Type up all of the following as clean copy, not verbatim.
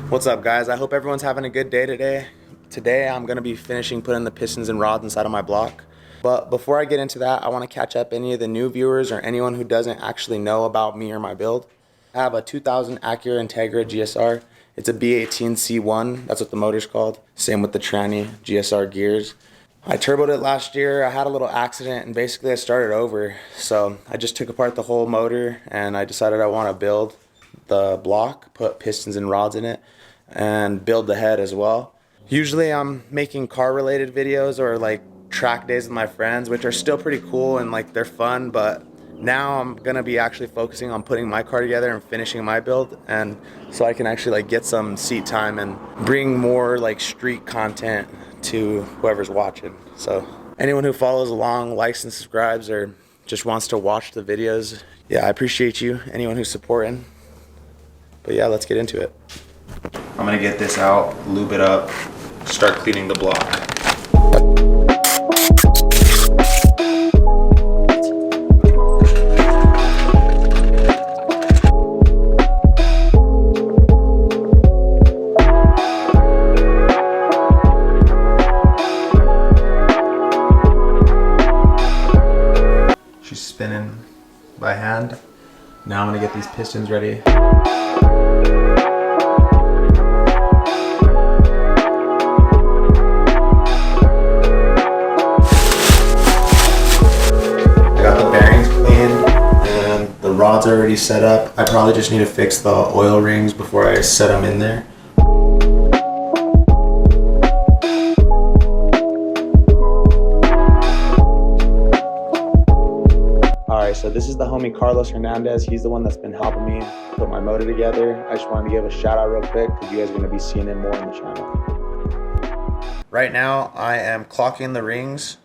What's up, guys? I hope everyone's having a good day today. Today I'm going to be finishing putting the pistons and rods inside of my block. But before I get into that, I want to catch up any of the new viewers or anyone who doesn't actually know about me or my build. I have a 2000 Acura Integra GSR. It's a B18C1, that's what the motor's called. Same with the tranny GSR gears. I turboed it last year. I had a little accident and basically I started over. So I just took apart the whole motor and I decided I want to build the block, put pistons and rods in it, and build the head as well. Usually I'm making car related videos or like track days with my friends, which are still pretty cool and like they're fun, but now I'm gonna be actually focusing on putting my car together and finishing my build, and so I can actually like get some seat time and bring more like street content to whoever's watching. So anyone who follows along, likes and subscribes, or just wants to watch the videos, yeah, I appreciate you, anyone who's supporting. But yeah, let's get into it. I'm gonna get this out, lube it up, start cleaning the block. She's spinning by hand. Now I'm gonna get these pistons ready. Rods are already set up. I probably just need to fix the oil rings before I set them in there. Alright, so this is the homie Carlos Hernandez. He's the one that's been helping me put my motor together. I just wanted to give a shout out real quick because you guys are going to be seeing him more on the channel. Right now I am clocking the rings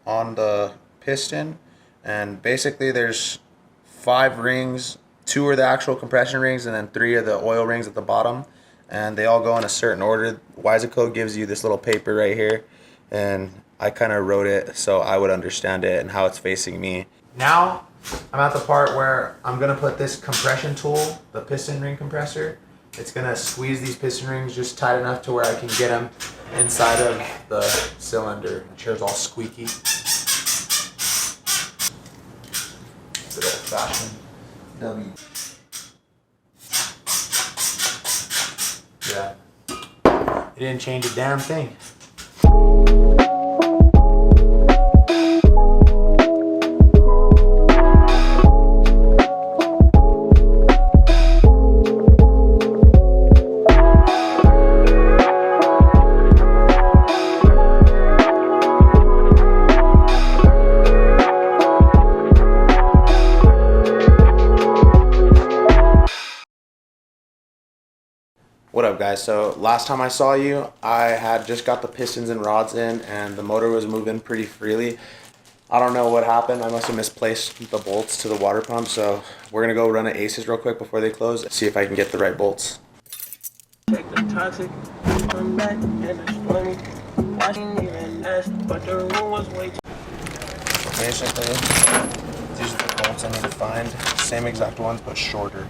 on the piston, and basically there's 5 rings. 2 are the actual compression rings and then 3 are the oil rings at the bottom, and they all go in a certain order. Code gives you this little paper right here, and I kind of wrote it so I would understand it and how it's facing me. Now I'm at the part where I'm gonna put this compression tool, the piston ring compressor. It's gonna squeeze these piston rings just tight enough to where I can get them inside of the cylinder. The chair's all squeaky. Good old fashioned W. Yeah. It didn't change a damn thing. What up, guys? So last time I saw you, I had just got the pistons and rods in and the motor was moving pretty freely. I don't know what happened. I must have misplaced the bolts to the water pump, so we're gonna go run an Aces real quick before they close, see if I can get the right bolts. Take the toxic, come back and destroy me. Watching even ask, but the room was way too. So basically, these are the bolts I need to find. Same exact ones, but shorter.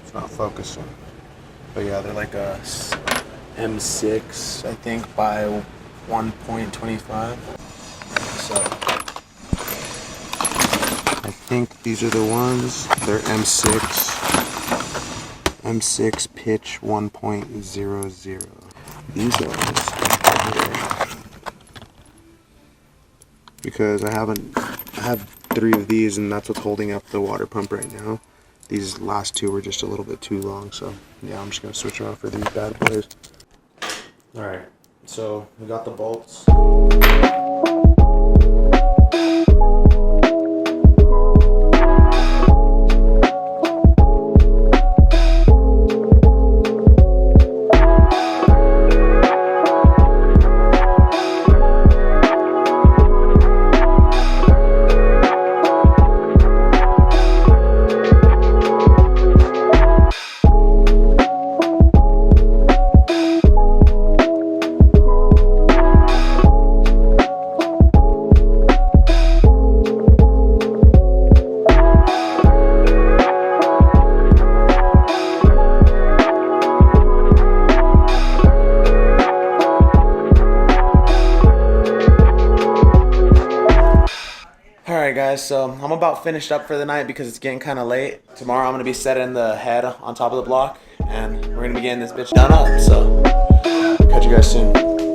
It's not focusing. But yeah, they're like a M6, I think, by 1.25. So I think these are the ones. They're M6 pitch 1.00. These ones, because I have 3 of these, and that's what's holding up the water pump right now. These last 2 were just a little bit too long, so yeah, I'm just gonna switch around for these bad boys. All right, so we got the bolts. Alright guys, so I'm about finished up for the night because it's getting kind of late. Tomorrow I'm going to be setting the head on top of the block and we're going to be getting this bitch done up, so catch you guys soon.